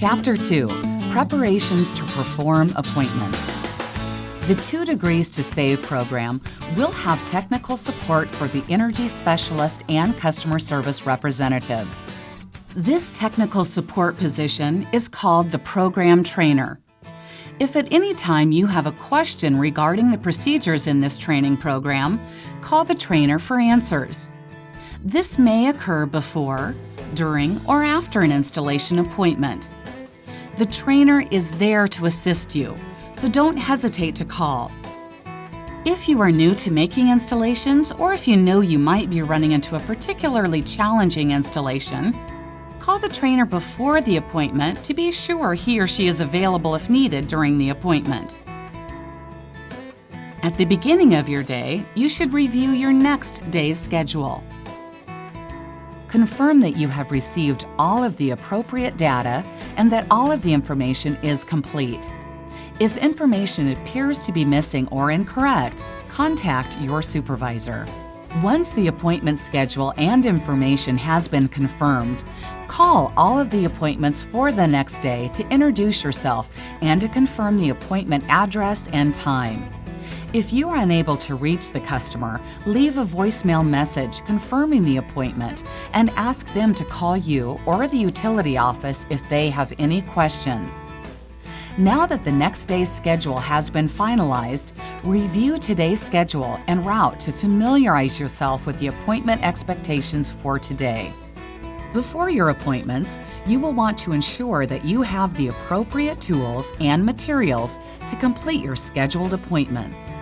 Chapter 2, Preparations to Perform Appointments. The 2 Degrees to Save program will have technical support for the energy specialist and customer service representatives. This technical support position is called the program trainer. If at any time you have a question regarding the procedures in this training program, call the trainer for answers. This may occur before, during, or after an installation appointment. The trainer is there to assist you, so don't hesitate to call. If you are new to making installations, or if you know you might be running into a particularly challenging installation, call the trainer before the appointment to be sure he or she is available if needed during the appointment. At the beginning of your day, you should review your next day's schedule. Confirm that you have received all of the appropriate data and that all of the information is complete. If information appears to be missing or incorrect, contact your supervisor. Once the appointment schedule and information has been confirmed, call all of the appointments for the next day to introduce yourself and to confirm the appointment address and time. If you are unable to reach the customer, leave a voicemail message confirming the appointment and ask them to call you or the utility office if they have any questions. Now that the next day's schedule has been finalized, review today's schedule and route to familiarize yourself with the appointment expectations for today. Before your appointments, you will want to ensure that you have the appropriate tools and materials to complete your scheduled appointments.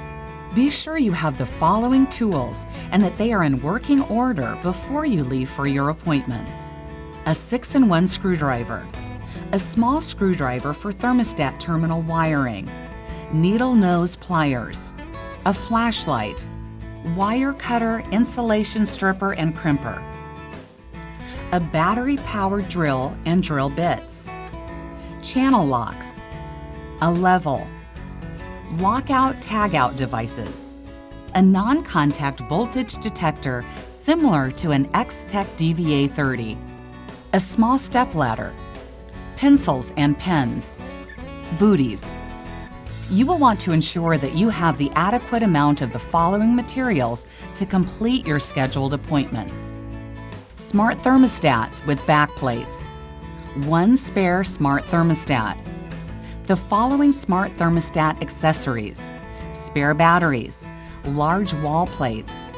Be sure you have the following tools and that they are in working order before you leave for your appointments. A 6-in-1 screwdriver, a small screwdriver for thermostat terminal wiring, needle nose pliers, a flashlight, wire cutter, insulation stripper and crimper, a battery-powered drill and drill bits, channel locks, a level, lockout-tagout devices, a non-contact voltage detector similar to an X-Tech DVA30, a small stepladder, pencils and pens, booties. You will want to ensure that you have the adequate amount of the following materials to complete your scheduled appointments. Smart thermostats with backplates, 1 spare smart thermostat, the following smart thermostat accessories, spare batteries, large wall plates,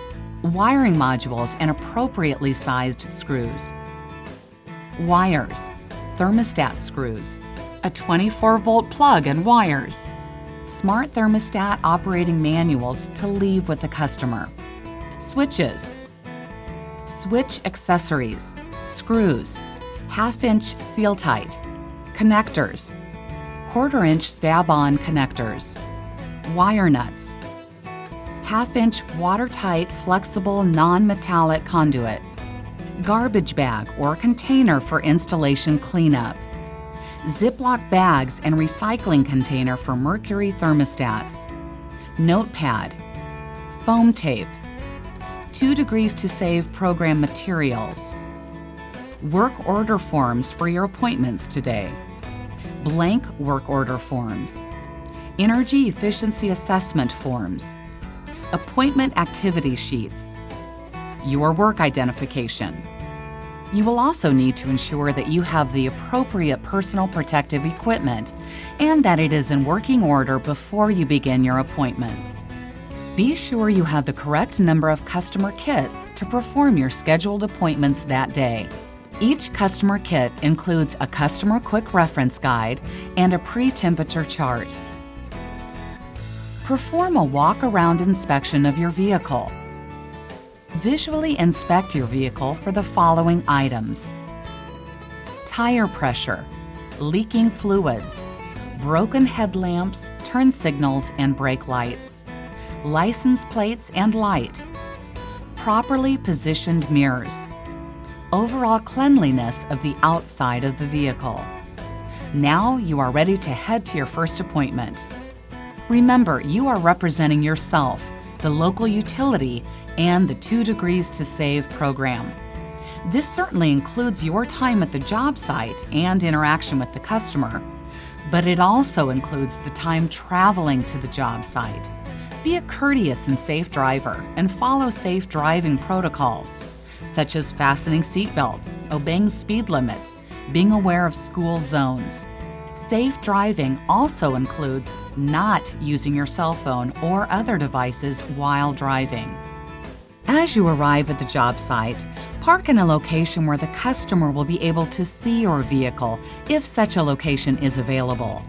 wiring modules and appropriately sized screws, wires, thermostat screws, a 24-volt plug and wires, smart thermostat operating manuals to leave with the customer, switches, switch accessories, screws, 1/2-inch seal-tight, connectors, 1/4-inch stab-on connectors, wire nuts, 1/2-inch watertight flexible non-metallic conduit, garbage bag or container for installation cleanup, Ziploc bags and recycling container for mercury thermostats, notepad, foam tape, 2 Degrees to Save program materials, work order forms for your appointments today, blank work order forms, energy efficiency assessment forms, appointment activity sheets, your work identification. You will also need to ensure that you have the appropriate personal protective equipment and that it is in working order before you begin your appointments. Be sure you have the correct number of customer kits to perform your scheduled appointments that day. Each customer kit includes a customer quick reference guide and a pre-temperature chart. Perform a walk-around inspection of your vehicle. Visually inspect your vehicle for the following items: tire pressure, leaking fluids, broken headlamps, turn signals and brake lights, license plates and light, properly positioned mirrors, overall cleanliness of the outside of the vehicle. Now you are ready to head to your first appointment. Remember, you are representing yourself, the local utility, and the 2 Degrees to Save program. This certainly includes your time at the job site and interaction with the customer, but it also includes the time traveling to the job site. Be a courteous and safe driver and follow safe driving protocols, such as fastening seatbelts, obeying speed limits, being aware of school zones. Safe driving also includes not using your cell phone or other devices while driving. As you arrive at the job site, park in a location where the customer will be able to see your vehicle if such a location is available.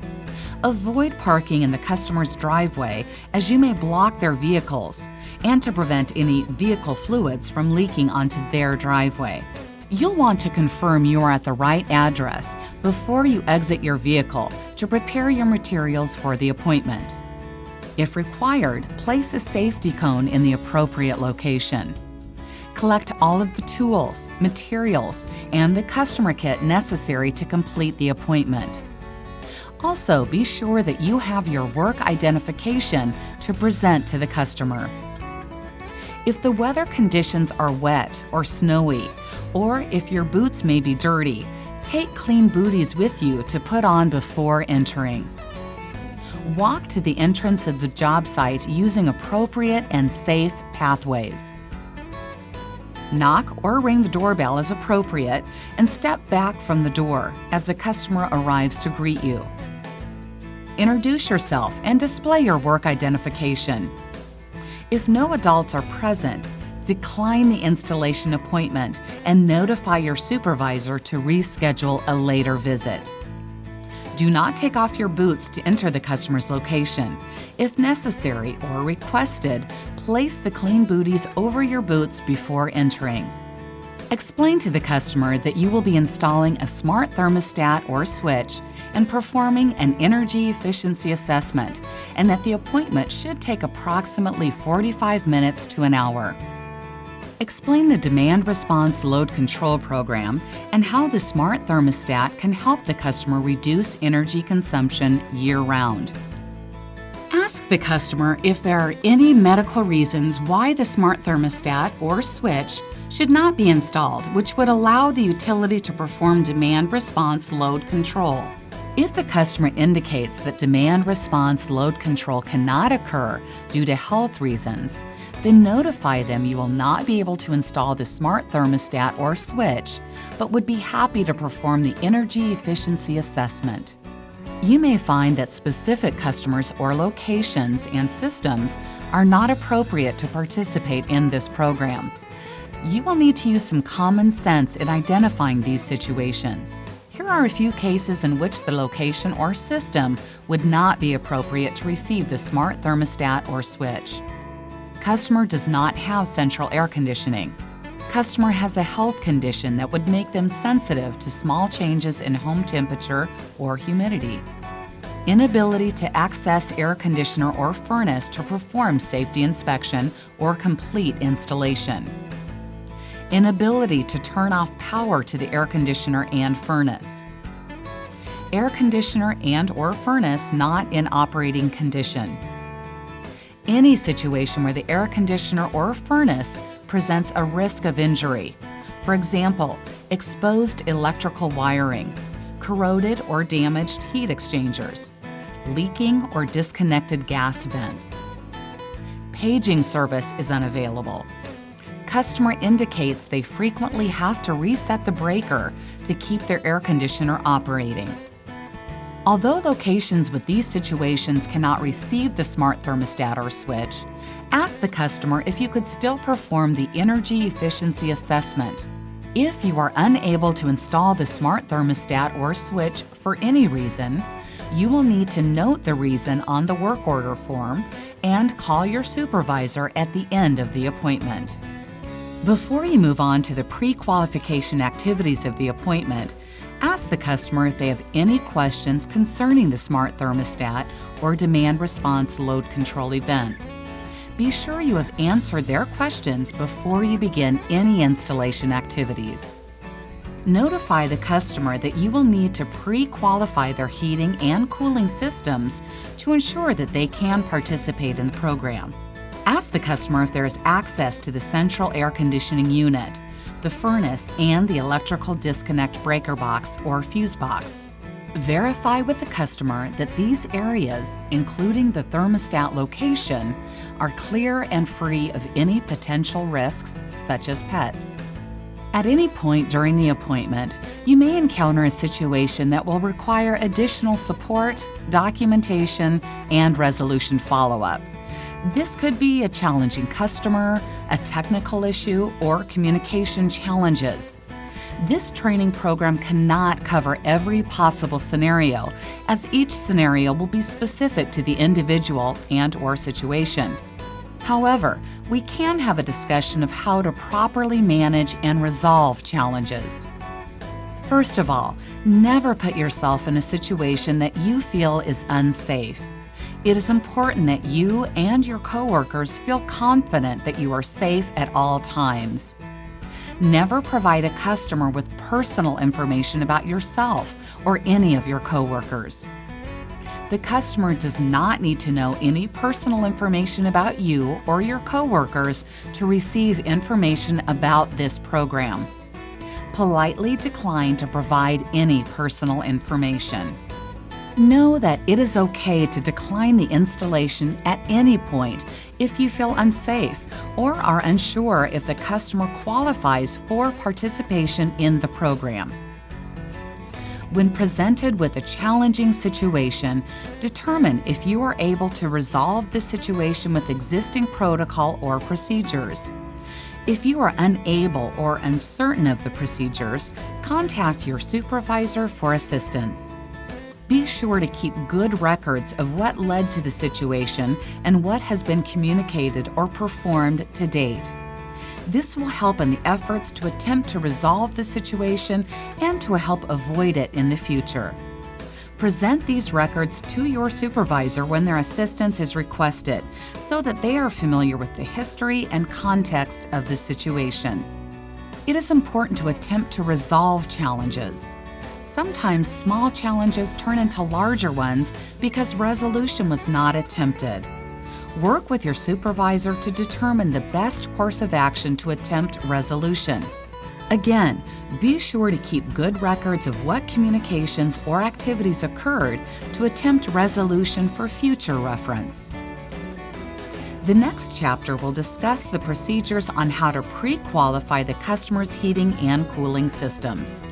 Avoid parking in the customer's driveway as you may block their vehicles and to prevent any vehicle fluids from leaking onto their driveway. You'll want to confirm you're at the right address before you exit your vehicle to prepare your materials for the appointment. If required, place a safety cone in the appropriate location. Collect all of the tools, materials, and the customer kit necessary to complete the appointment. Also, be sure that you have your work identification to present to the customer. If the weather conditions are wet or snowy, or if your boots may be dirty, take clean booties with you to put on before entering. Walk to the entrance of the job site using appropriate and safe pathways. Knock or ring the doorbell as appropriate and step back from the door as the customer arrives to greet you. Introduce yourself and display your work identification. If no adults are present, decline the installation appointment and notify your supervisor to reschedule a later visit. Do not take off your boots to enter the customer's location. If necessary or requested, place the clean booties over your boots before entering. Explain to the customer that you will be installing a smart thermostat or switch and performing an energy efficiency assessment, and that the appointment should take approximately 45 minutes to an hour. Explain the demand response load control program and how the smart thermostat can help the customer reduce energy consumption year-round. Ask the customer if there are any medical reasons why the smart thermostat or switch should not be installed, which would allow the utility to perform demand response load control. If the customer indicates that demand response load control cannot occur due to health reasons, then notify them you will not be able to install the smart thermostat or switch, but would be happy to perform the energy efficiency assessment. You may find that specific customers or locations and systems are not appropriate to participate in this program. You will need to use some common sense in identifying these situations. Here are a few cases in which the location or system would not be appropriate to receive the smart thermostat or switch. Customer does not have central air conditioning. Customer has a health condition that would make them sensitive to small changes in home temperature or humidity. Inability to access air conditioner or furnace to perform safety inspection or complete installation. Inability to turn off power to the air conditioner and furnace. Air conditioner and/or furnace not in operating condition. Any situation where the air conditioner or furnace presents a risk of injury. For example, exposed electrical wiring, corroded or damaged heat exchangers, leaking or disconnected gas vents. Paging service is unavailable. Customer indicates they frequently have to reset the breaker to keep their air conditioner operating. Although locations with these situations cannot receive the smart thermostat or switch, ask the customer if you could still perform the energy efficiency assessment. If you are unable to install the smart thermostat or switch for any reason, you will need to note the reason on the work order form and call your supervisor at the end of the appointment. Before you move on to the pre-qualification activities of the appointment, ask the customer if they have any questions concerning the smart thermostat or demand response load control events. Be sure you have answered their questions before you begin any installation activities. Notify the customer that you will need to pre-qualify their heating and cooling systems to ensure that they can participate in the program. Ask the customer if there is access to the central air conditioning unit, the furnace, and the electrical disconnect breaker box or fuse box. Verify with the customer that these areas, including the thermostat location, are clear and free of any potential risks, such as pets. At any point during the appointment, you may encounter a situation that will require additional support, documentation, and resolution follow-up. This could be a challenging customer, a technical issue, or communication challenges. This training program cannot cover every possible scenario, as each scenario will be specific to the individual and/or situation. However, we can have a discussion of how to properly manage and resolve challenges. First of all, never put yourself in a situation that you feel is unsafe. It is important that you and your coworkers feel confident that you are safe at all times. Never provide a customer with personal information about yourself or any of your coworkers. The customer does not need to know any personal information about you or your coworkers to receive information about this program. Politely decline to provide any personal information. Know that it is okay to decline the installation at any point if you feel unsafe or are unsure if the customer qualifies for participation in the program. When presented with a challenging situation, determine if you are able to resolve the situation with existing protocol or procedures. If you are unable or uncertain of the procedures, contact your supervisor for assistance. Be sure to keep good records of what led to the situation and what has been communicated or performed to date. This will help in the efforts to attempt to resolve the situation and to help avoid it in the future. Present these records to your supervisor when their assistance is requested, so that they are familiar with the history and context of the situation. It is important to attempt to resolve challenges. Sometimes small challenges turn into larger ones because resolution was not attempted. Work with your supervisor to determine the best course of action to attempt resolution. Again, be sure to keep good records of what communications or activities occurred to attempt resolution for future reference. The next chapter will discuss the procedures on how to pre-qualify the customer's heating and cooling systems.